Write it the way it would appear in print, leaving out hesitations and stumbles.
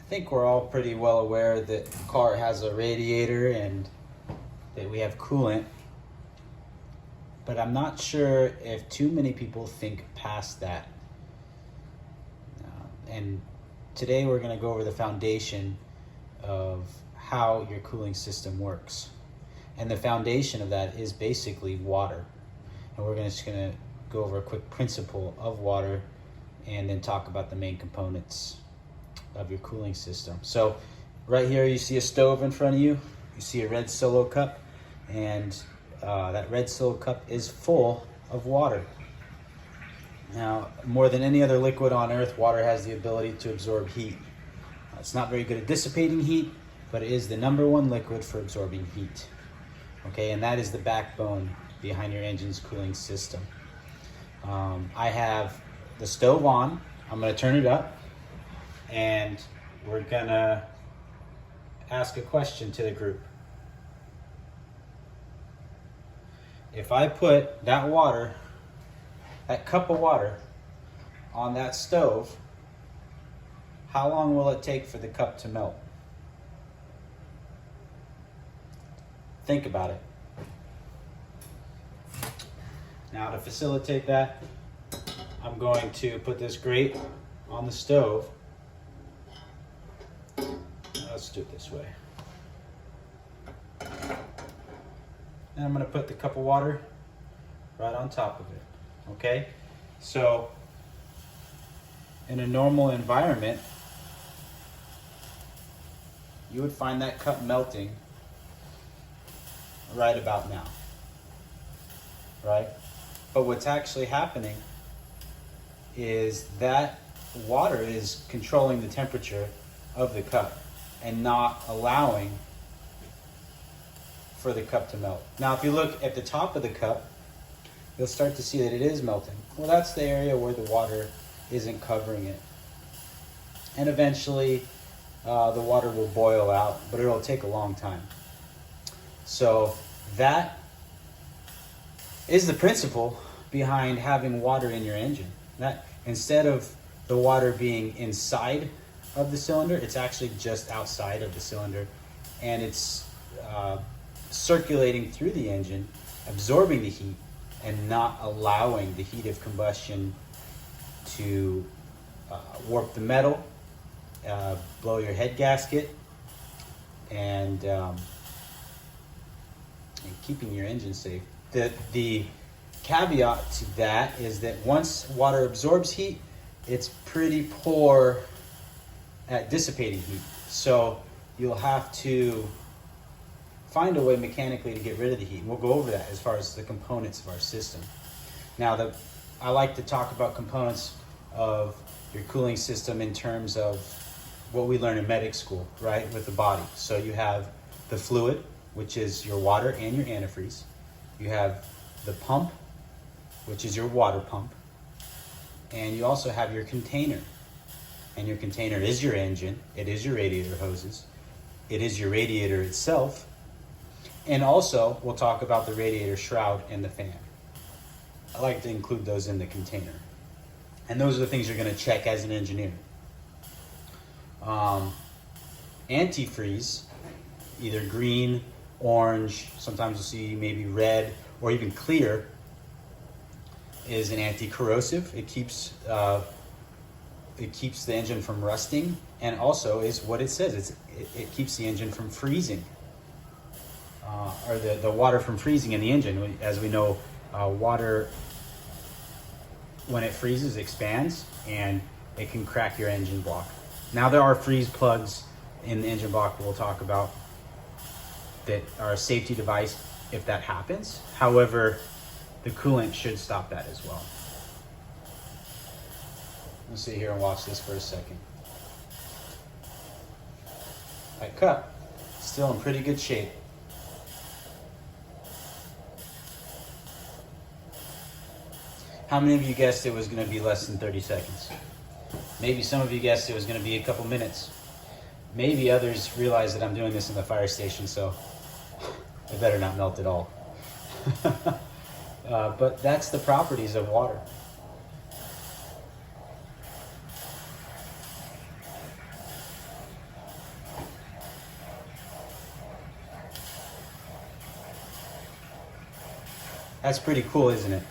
I think we're all pretty well aware that the car has a radiator and that we have coolant, but I'm not sure if too many people think past that. And today we're going to go over the foundation of how your cooling system works. And the foundation of that is basically water. And we're just going to go over a quick principle of water and then talk about the main components of your cooling system. So right here you see a stove in front of you. You see a red Solo cup, and that red Solo cup is full of water. Now, more than any other liquid on earth, water has the ability to absorb heat. It's not very good at dissipating heat, but it is the #1 liquid for absorbing heat. Okay, and that is the backbone behind your engine's cooling system. I have the stove on. I'm going to turn it up, and we're going to ask a question to the group. If I put that water, that cup of water, on that stove, how long will it take for the cup to melt? Think about it. Now, to facilitate that, I'm going to put this grate on the stove. Let's do it this way. And I'm going to put the cup of water right on top of it. Okay? So, in a normal environment, you would find that cup melting right about now. Right? But what's actually happening is that water is controlling the temperature of the cup and not allowing for the cup to melt. Now, if you look at the top of the cup, you'll start to see that it is melting. Well, that's the area where the water isn't covering it. And eventually, the water will boil out, but it'll take a long time. So that is the principle behind having water in your engine. That instead of the water being inside of the cylinder, it's actually just outside of the cylinder, and it's circulating through the engine, absorbing the heat and not allowing the heat of combustion to warp the metal, blow your head gasket, and keeping your engine safe. The caveat to that is that once water absorbs heat, it's pretty poor at dissipating heat. So you'll have to find a way mechanically to get rid of the heat. And we'll go over that as far as the components of our system. Now, I like to talk about components of your cooling system in terms of what we learn in medic school, right, with the body. So you have the fluid, which is your water and your antifreeze. You have the pump, which is your water pump. And you also have your container. And your container is your engine. It is your radiator hoses. It is your radiator itself. And also, we'll talk about the radiator shroud and the fan. I like to include those in the container. And those are the things you're going to check as an engineer. Antifreeze, either green, orange, sometimes you'll see maybe red, or even clear, is an anti-corrosive. It keeps the engine from rusting, and also is what it says. It keeps the engine from freezing, or the water from freezing in the engine. As we know, water, when it freezes, expands, and it can crack your engine block. Now, there are freeze plugs in the engine block we'll talk about that are a safety device if that happens. However, the coolant should stop that as well. Let's sit here and watch this for a second. That cup, still in pretty good shape. How many of you guessed it was going to be less than 30 seconds? Maybe some of you guessed it was going to be a couple minutes. Maybe others realize that I'm doing this in the fire station, so it better not melt at all. But that's the properties of water. That's pretty cool, isn't it?